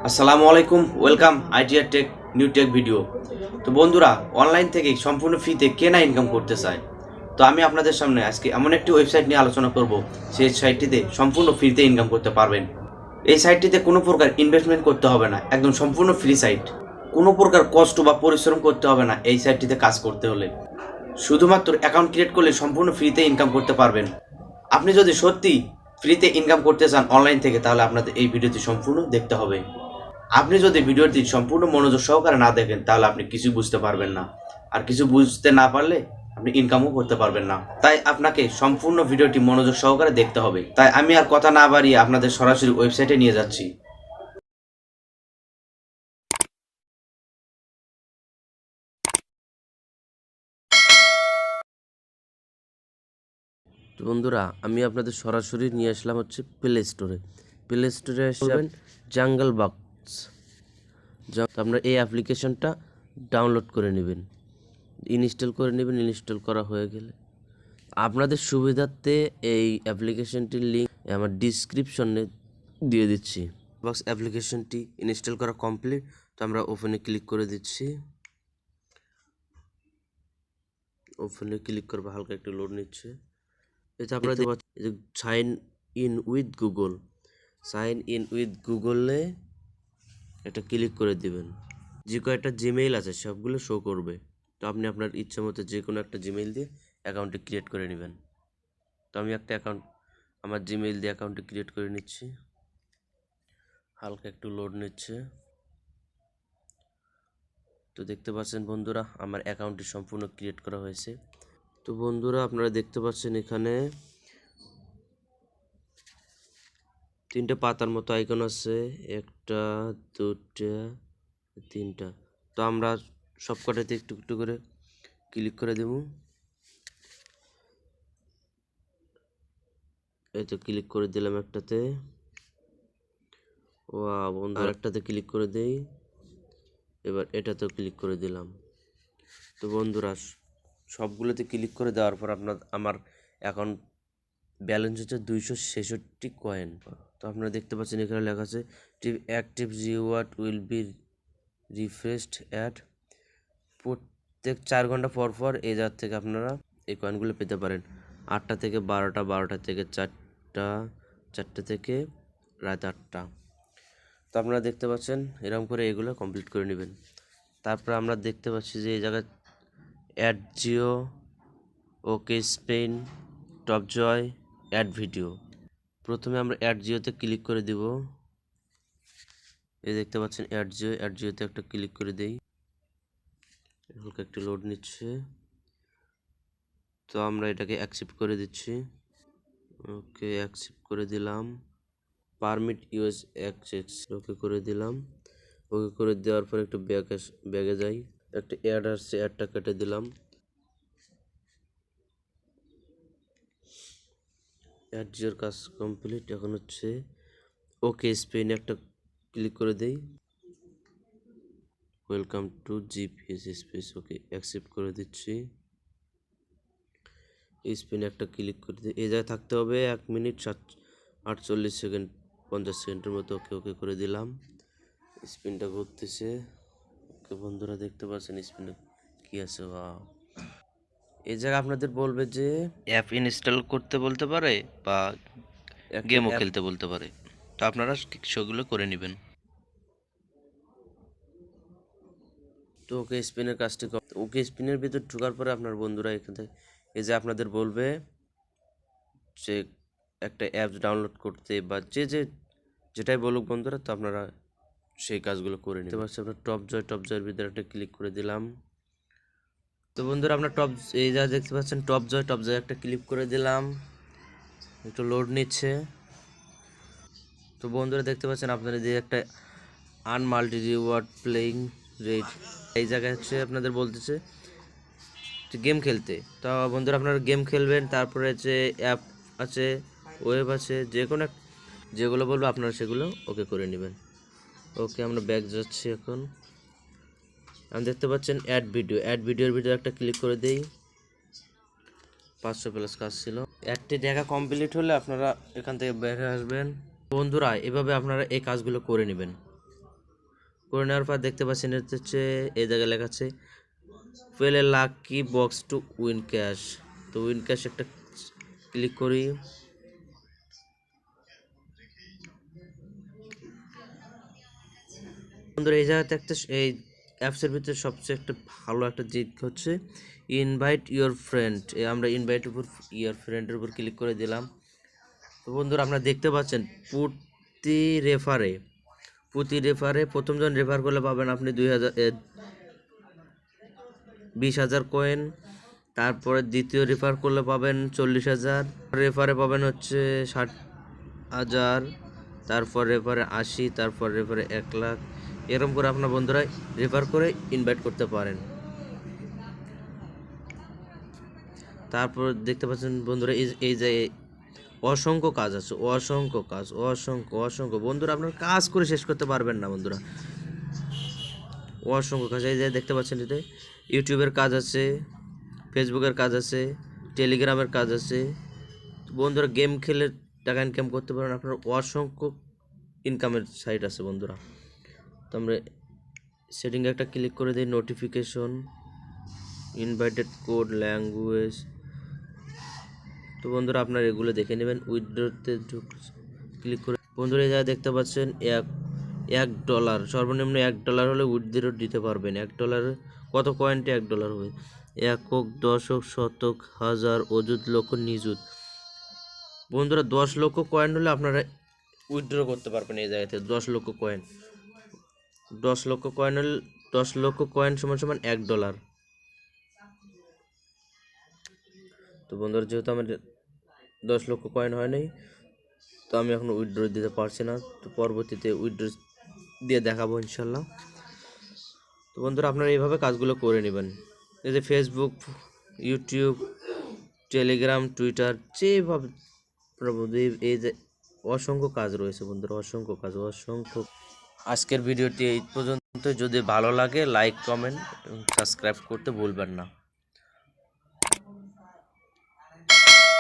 আসসালামু আলাইকুম, welcome idea tech new tech video. তো বন্ধুরা, অনলাইন থেকে সম্পূর্ণ ফ্রিতে কে না ইনকাম করতে চায়। তো আমি আপনাদের সামনে আজকে এমন একটি ওয়েবসাইট নিয়ে আলোচনা করব, সেই সাইটটিতে সম্পূর্ণ ফ্রিতে ইনকাম করতে পারবেন। এই সাইটটিতে কোনো প্রকার ইনভেস্টমেন্ট করতে হবে না, একদম সম্পূর্ণ ফ্রি সাইট। কোনো প্রকার কষ্ট বা পরিশ্রম করতে হবে না এই সাইটটিতে কাজ করতে হলে। শুধুমাত্র অ্যাকাউন্ট ক্রিয়েট করলে সম্পূর্ণ ফ্রিতে ইনকাম করতে পারবেন। আপনি যদি সত্যি ফ্রিতে ইনকাম করতে চান অনলাইন থেকে, তাহলে আপনাদের এই ভিডিওটি সম্পূর্ণ দেখতে হবে। আপনি যদি ভিডিওটি সম্পূর্ণ মনোযোগ সহকারে না দেখেন, তাহলে আপনি কিছু বুঝতে পারবেন না, আর কিছু বুঝতে না পারলে আপনি ইনকামও করতে পারবেন না। তাই আপনাকে সম্পূর্ণ ভিডিওটি মনোযোগ সহকারে দেখতে হবে। তাই আমি আর কথা না বাড়িয়ে আপনাদের সরাসরি ওয়েবসাইটে নিয়ে যাচ্ছি। তো বন্ধুরা, আমি আপনাদের সরাসরি নিয়ে আসলাম হচ্ছে প্লে স্টোরে আসবেন জাঙ্গল বক্স। আপনারা এই অ্যাপ্লিকেশনটা ডাউনলোড করে নেবেন, ইনস্টল করে নেবেন। ইনস্টল করা হয়ে গেলে আপনাদের সুবিধার্থে এই অ্যাপ্লিকেশনটির লিঙ্ক আমার ডিসক্রিপশনে দিয়ে দিচ্ছি। বক্স অ্যাপ্লিকেশনটি ইনস্টল করা কমপ্লিট। তো আমরা ওপেনে ক্লিক করে দিচ্ছি। ওপেনে ক্লিক করবো, হালকা একটু লোড নিচ্ছে। এটা আপনারা দেখতে পাচ্ছেন sign in with Google. Sign in with গুগলে এটা ক্লিক করে দিবেন। যে কয়েকটা জিমেইল আছে সবগুলো শো করবে। তো আপনি আপনার ইচ্ছা মতো যে কোনো একটা জিমেইল দিয়ে অ্যাকাউন্টটি ক্রিয়েট করে নেবেন। তো আমি একটা অ্যাকাউন্ট আমার জিমেইল দিয়ে অ্যাকাউন্টটি ক্রিয়েট করে নিচ্ছি। হালকা একটু লোড নিচ্ছে। তো দেখতে পাচ্ছেন বন্ধুরা, আমার অ্যাকাউন্টটি সম্পূর্ণ ক্রিয়েট করা হয়েছে। তো বন্ধুরা, আপনারা দেখতে পাচ্ছেন এখানে তিনটে পাতার মতো আইকন আছে, একটা, দুটা, তিনটা। তো আমরা সবকটাতে একটু একটু করে ক্লিক করে দেব। এই তো ক্লিক করে দিলাম একটাতে। বন্ধু, আরেকটাতে ক্লিক করে দেই। এবার এটাতেও ক্লিক করে দিলাম। তো বন্ধুরা, সবগুলোতে ক্লিক করে দেওয়ার পর আমার অ্যাকাউন্ট ব্যালেন্স হচ্ছে 266 কয়েন। তো আপনারা দেখতে পাচ্ছেন এখানে লেখা আছে active reward will be refreshed at. প্রত্যেক 4 ঘন্টা পর পর এই জায়গা থেকে আপনারা এই কয়েনগুলো পেতে পারেন। 8টা থেকে 12টা, 12টা থেকে 4টা, 4টা থেকে রাত 8টা। তো আপনারা দেখতে পাচ্ছেন এরকম করে এগুলো কমপ্লিট করে নেবেন। তারপর আমরা দেখতে পাচ্ছি যে এই জায়গায় অ্যাড জিও, ওকে স্পেন, টপ জয়, অ্যাড ভিডিও। প্রথমে আমরা অ্যাড জিওতে ক্লিক করে দিব। এই দেখতে পাচ্ছেন অ্যাড জিওতে একটা ক্লিক করে দেই। হালকা একটু লোড নিচ্ছে। তো আমরা এটাকে অ্যাকসেপ্ট করে দিচ্ছি। ওকে, অ্যাকসেপ্ট করে দিলাম। পারমিট ইউএস অ্যাক্সেস ওকে করে দিলাম। ওকে করে দেওয়ার পর একটু ব্যাগে যাই। একটা অ্যাড আসছে, অ্যাডটা কেটে দিলাম। অ্যাড জিওর কাজ কমপ্লিট। এখন হচ্ছে ওকে স্পেনে একটা ক্লিক করে দেই। Welcome to GPS space. Okay, accept করে দিচ্ছি। স্পেনে একটা ক্লিক করে দিই। এই জায়গায় থাকতে হবে 1 মিনিট 48 সেকেন্ড, 50 সেকেন্ডের মতো। ওকে ওকে করে দিলাম। স্পিনটা ঘুরতেছে। ওকে বন্ধুরা, দেখতে পাচ্ছেন স্পিনে কি আছে। এই জায়গায় আপনাদের বলবে যে অ্যাপ ইনস্টল করতে বলতে পারে বা গেমও খেলতে বলতে পারে। তো আপনারা সেগুলো করে নেবেন। তো ওকে স্পিনের কাজটি ওকে স্পিনের ভিতর ঢোকার পরে আপনার বন্ধুরা এখান থেকে এই যে আপনাদের বলবে যে একটা অ্যাপস ডাউনলোড করতে বা যেটাই বলুক বন্ধুরা, তো আপনারা সেই কাজগুলো করে নিতে পারছি। আপনার টপ জয়ের ভিতরে একটা ক্লিক করে দিলাম। তো বন্ধুরা, আপনার এই যা দেখতে পাচ্ছেন টপ জয় একটা ক্লিক করে দিলাম। একটু লোড নিচ্ছে। তো বন্ধুরা দেখতে পাচ্ছেন আপনাদের যে একটা আনমাল্টি রিওয়ার্ড প্লেইং রেট, এই জায়গায় হচ্ছে আপনাদের বলতেছে গেম খেলতে। তো বন্ধুরা, আপনারা গেম খেলবেন। তারপরে হচ্ছে অ্যাপ আছে, ওয়েব আছে, যেগুলো বলবো আপনারা সেগুলো ওকে করে নেবেন। ওকে, আমরা ব্যাক যাচ্ছি। এখন আমি দেখতে পাচ্ছেন অ্যাড ভিডিওর ভিতরে একটা ক্লিক করে দেই। 500 প্লাস কাজ ছিল। অ্যাডটি দেখা কমপ্লিট হলে আপনারা এখান থেকে বের হয়ে আসবেন। বন্ধুরা, এভাবে আপনারা এই কাজগুলো করে নেবেন। করে নেওয়ার পর দেখতে পাচ্ছেন এটা হচ্ছে এই জায়গায় লেখা আছে পেলে lucky box to win cash. তো উইন ক্যাশ একটা ক্লিক করি। বন্ধুরা এই জায়গাতে একটা এই অ্যাপসের ভিতরে সবচেয়ে একটা ভালো একটা দিক হচ্ছে ইনভাইট ইউর ফ্রেন্ড। আমরা ইনভাইট উপর ইউর ফ্রেন্ডের উপর ক্লিক করে দিলাম। তো বন্ধুরা আপনারা দেখতে পাচ্ছেন প্রতি রেফারে প্রথমজন রেফার করলে পাবেন আপনি 20,000 কয়েন। তারপরে দ্বিতীয় রেফার করলে পাবেন 40,000, রেফারে পাবেন হচ্ছে 60,000, তারপর রেফারে 80, তারপর রেফারে 1 লাখ। এরকম করে আপনার বন্ধুরা রেফার করে ইনভাইট করতে পারেন। তারপর দেখতে পাচ্ছেন বন্ধুরা এই যে অসংখ্য কাজ আছে, অসংখ্য বন্ধুরা আপনার কাজ করে শেষ করতে পারবেন না বন্ধুরা, অসংখ্য কাজ। এই যে দেখতে পাচ্ছেন এতে ইউটিউবের কাজ আছে, ফেসবুকের কাজ আছে, টেলিগ্রামের কাজ আছে। বন্ধুরা গেম খেলে টাকা ইনকাম করতে পারেন, আপনার অসংখ্য ইনকামের সাইট আছে বন্ধুরা। তো আমরা সেটিংয়ে একটা ক্লিক করে দিই, নোটিফিকেশন, ইনভাইটেড কোড, ল্যাঙ্গুয়েজ। তো বন্ধুরা আপনারা এগুলো দেখে নেবেন। উইথড্রতে ক্লিক করে বন্ধুরা এই জায়গায় দেখতে পাচ্ছেন $1 সর্বনিম্ন $1 হলে উইথড্র দিতে পারবেন। $1 কত কয়েনটে $1 হবে? একক, দশক, শতক, হাজার, অযুত, লক্ষ, নিযুত। বন্ধুরা 10 লক্ষ কয়েন হলে আপনারা উইথড্র করতে পারবেন এই জায়গাতে। 10 লক্ষ কয়েন হলে 10 লক্ষ কয়েন সমান সমান $1। তো বন্ধুরা যেহেতু আমার 10 লক্ষ কয়েন হয় নাই, তো আমি এখন উইথড্র দিতে পারছি না। তো পরবর্তীতে উইথড্র দিয়ে দেখাবো ইনশাল্লাহ। তো বন্ধুরা আপনারা এইভাবে কাজগুলো করে নেবেন। এই যে ফেসবুক, ইউটিউব, টেলিগ্রাম, টুইটার, যেভাবে এই যে অসংখ্য কাজ রয়েছে বন্ধুরা, অসংখ্য কাজ। আজকের ভিডিওটি এই পর্যন্ত। যদি ভালো লাগে লাইক, কমেন্ট এবং সাবস্ক্রাইব করতে ভুলবেন না।